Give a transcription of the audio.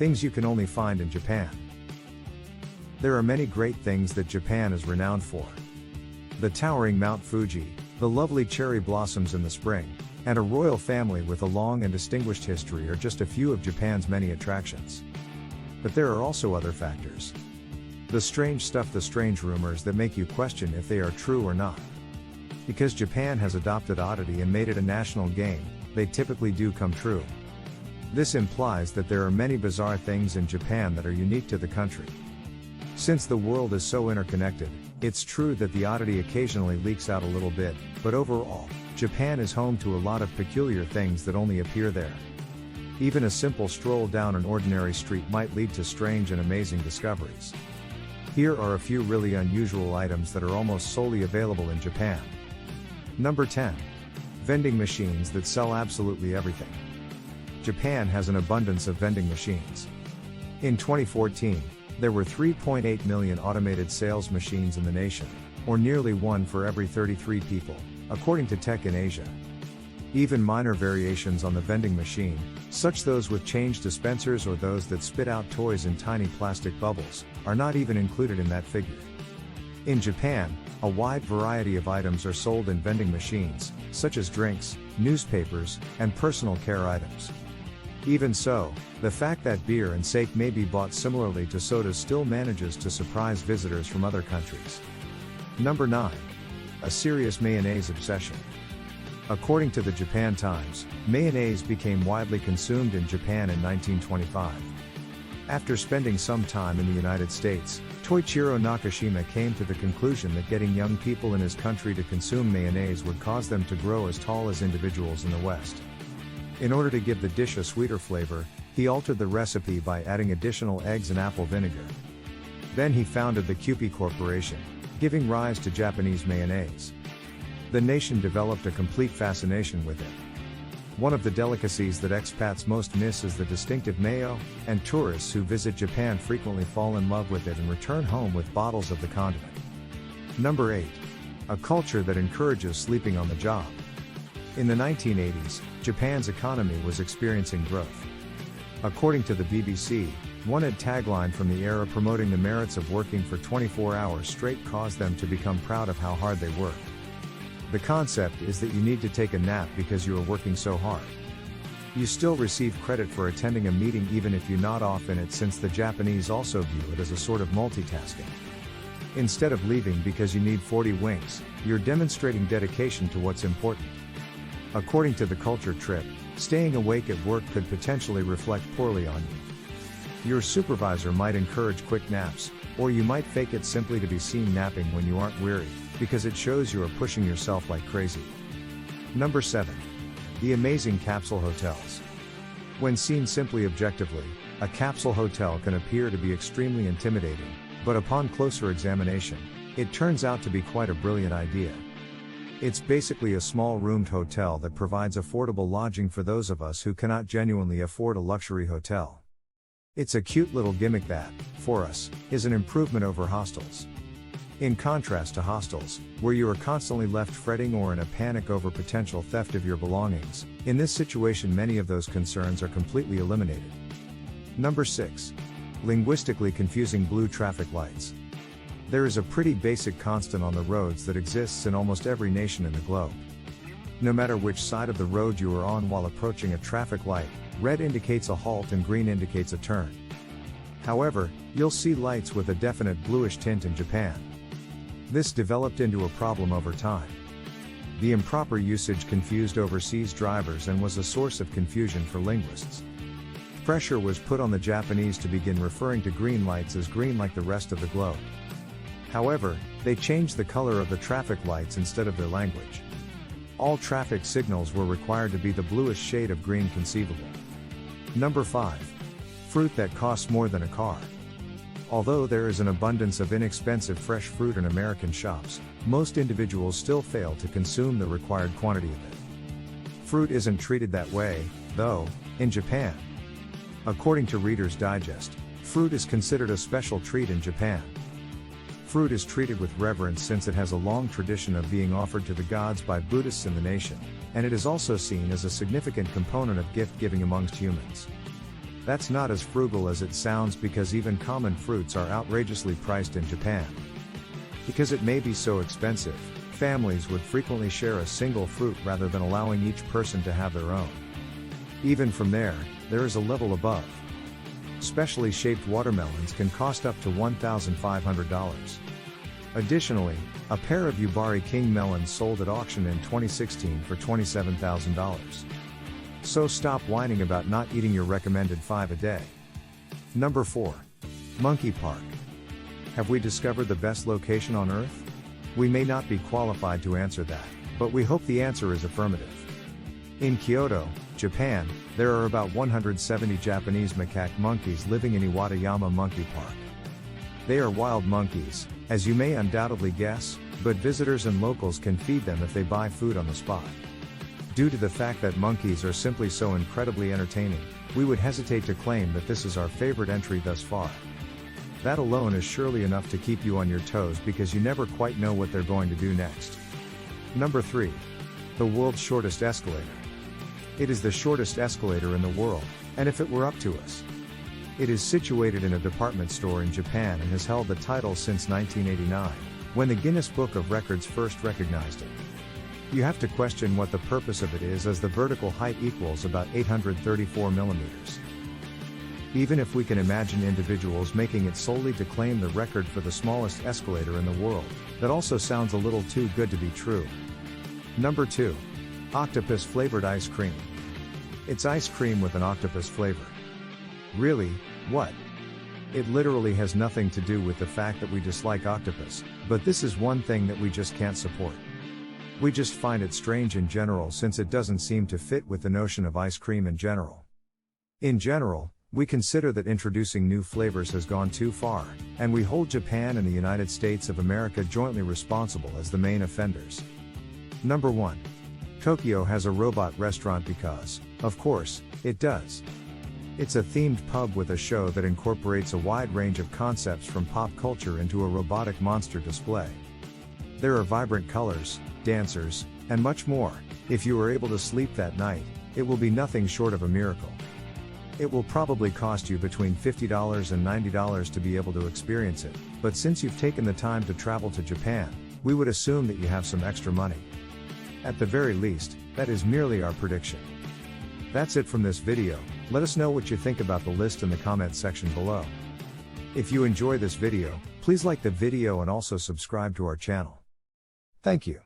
Things you can only find in Japan. There are many great things that Japan is renowned for. The towering Mount Fuji, the lovely cherry blossoms in the spring, and a royal family with a long and distinguished history are just a few of Japan's many attractions. But there are also other factors. The strange stuff, the strange rumors that make you question if they are true or not. Because Japan has adopted oddity and made it a national game, they typically do come true. This implies that there are many bizarre things in Japan that are unique to the country. Since the world is so interconnected, it's true that the oddity occasionally leaks out a little bit, but overall, Japan is home to a lot of peculiar things that only appear there. Even a simple stroll down an ordinary street might lead to strange and amazing discoveries. Here are a few really unusual items that are almost solely available in Japan. Number 10. Vending machines that sell absolutely everything. Japan has an abundance of vending machines. In 2014, there were 3.8 million automated sales machines in the nation, or nearly one for every 33 people, according to Tech in Asia. Even minor variations on the vending machine, such those with change dispensers or those that spit out toys in tiny plastic bubbles, are not even included in that figure. In Japan, a wide variety of items are sold in vending machines, such as drinks, newspapers, and personal care items. Even so, the fact that beer and sake may be bought similarly to sodas still manages to surprise visitors from other countries. Number 9. A serious mayonnaise obsession. According to the Japan Times, mayonnaise became widely consumed in Japan in 1925. After spending some time in the United States, Toichiro Nakashima came to the conclusion that getting young people in his country to consume mayonnaise would cause them to grow as tall as individuals in the West. In order to give the dish a sweeter flavor, he altered the recipe by adding additional eggs and apple vinegar. Then he founded the Kewpie Corporation, giving rise to Japanese mayonnaise. The nation developed a complete fascination with it. One of the delicacies that expats most miss is the distinctive mayo, and tourists who visit Japan frequently fall in love with it and return home with bottles of the condiment. Number 8. A culture that encourages sleeping on the job. In the 1980s, Japan's economy was experiencing growth. According to the BBC, one ad tagline from the era promoting the merits of working for 24 hours straight caused them to become proud of how hard they work. The concept is that you need to take a nap because you are working so hard. You still receive credit for attending a meeting even if you're not off in it, since the Japanese also view it as a sort of multitasking. Instead of leaving because you need 40 winks, you're demonstrating dedication to what's important. According to the Culture Trip, staying awake at work could potentially reflect poorly on you. Your supervisor might encourage quick naps, or you might fake it simply to be seen napping when you aren't weary, because it shows you are pushing yourself like crazy. Number 7. The amazing capsule hotels. When seen simply objectively, a capsule hotel can appear to be extremely intimidating, but upon closer examination, it turns out to be quite a brilliant idea. It's basically a small roomed hotel that provides affordable lodging for those of us who cannot genuinely afford a luxury hotel. It's a cute little gimmick that, for us, is an improvement over hostels. In contrast to hostels, where you are constantly left fretting or in a panic over potential theft of your belongings, in this situation many of those concerns are completely eliminated. Number 6. Linguistically confusing blue traffic lights. There is a pretty basic constant on the roads that exists in almost every nation in the globe. No matter which side of the road you are on while approaching a traffic light, red indicates a halt and green indicates a turn. However, you'll see lights with a definite bluish tint in Japan. This developed into a problem over time. The improper usage confused overseas drivers and was a source of confusion for linguists. Pressure was put on the Japanese to begin referring to green lights as green like the rest of the globe. However, they changed the color of the traffic lights instead of their language. All traffic signals were required to be the bluish shade of green conceivable. Number 5. Fruit that costs more than a car. Although there is an abundance of inexpensive fresh fruit in American shops, most individuals still fail to consume the required quantity of it. Fruit isn't treated that way, though, in Japan. According to Reader's Digest, fruit is considered a special treat in Japan. Fruit is treated with reverence since it has a long tradition of being offered to the gods by Buddhists in the nation, and it is also seen as a significant component of gift-giving amongst humans. That's not as frugal as it sounds because even common fruits are outrageously priced in Japan. Because it may be so expensive, families would frequently share a single fruit rather than allowing each person to have their own. Even from there is a level above. Specially shaped watermelons can cost up to $1,500. Additionally, a pair of Yubari King melons sold at auction in 2016 for $27,000. So stop whining about not eating your recommended 5 a day. Number 4. Monkey Park. Have we discovered the best location on Earth? We may not be qualified to answer that, but we hope the answer is affirmative. In Kyoto, Japan, there are about 170 Japanese macaque monkeys living in Iwatayama Monkey Park. They are wild monkeys, as you may undoubtedly guess, but visitors and locals can feed them if they buy food on the spot. Due to the fact that monkeys are simply so incredibly entertaining, we would hesitate to claim that this is our favorite entry thus far. That alone is surely enough to keep you on your toes because you never quite know what they're going to do next. Number 3. The world's shortest escalator. It is the shortest escalator in the world, and if it were up to us. It is situated in a department store in Japan and has held the title since 1989, when the Guinness Book of Records first recognized it. You have to question what the purpose of it is, as the vertical height equals about 834 millimeters. Even if we can imagine individuals making it solely to claim the record for the smallest escalator in the world, that also sounds a little too good to be true. Number 2. Octopus flavored ice cream. It's ice cream with an octopus flavor. Really, what? It literally has nothing to do with the fact that we dislike octopus, but this is one thing that we just can't support. We just find it strange in general since it doesn't seem to fit with the notion of ice cream in general. In general, we consider that introducing new flavors has gone too far, and we hold Japan and the United States of America jointly responsible as the main offenders. Number 1. Tokyo has a robot restaurant because, of course, it does. It's a themed pub with a show that incorporates a wide range of concepts from pop culture into a robotic monster display. There are vibrant colors, dancers, and much more. If you are able to sleep that night, it will be nothing short of a miracle. It will probably cost you between $50 and $90 to be able to experience it, but since you've taken the time to travel to Japan, we would assume that you have some extra money. At the very least, that is merely our prediction. That's it from this video. Let us know what you think about the list in the comment section below. If you enjoy this video, please like the video and also subscribe to our channel. Thank you.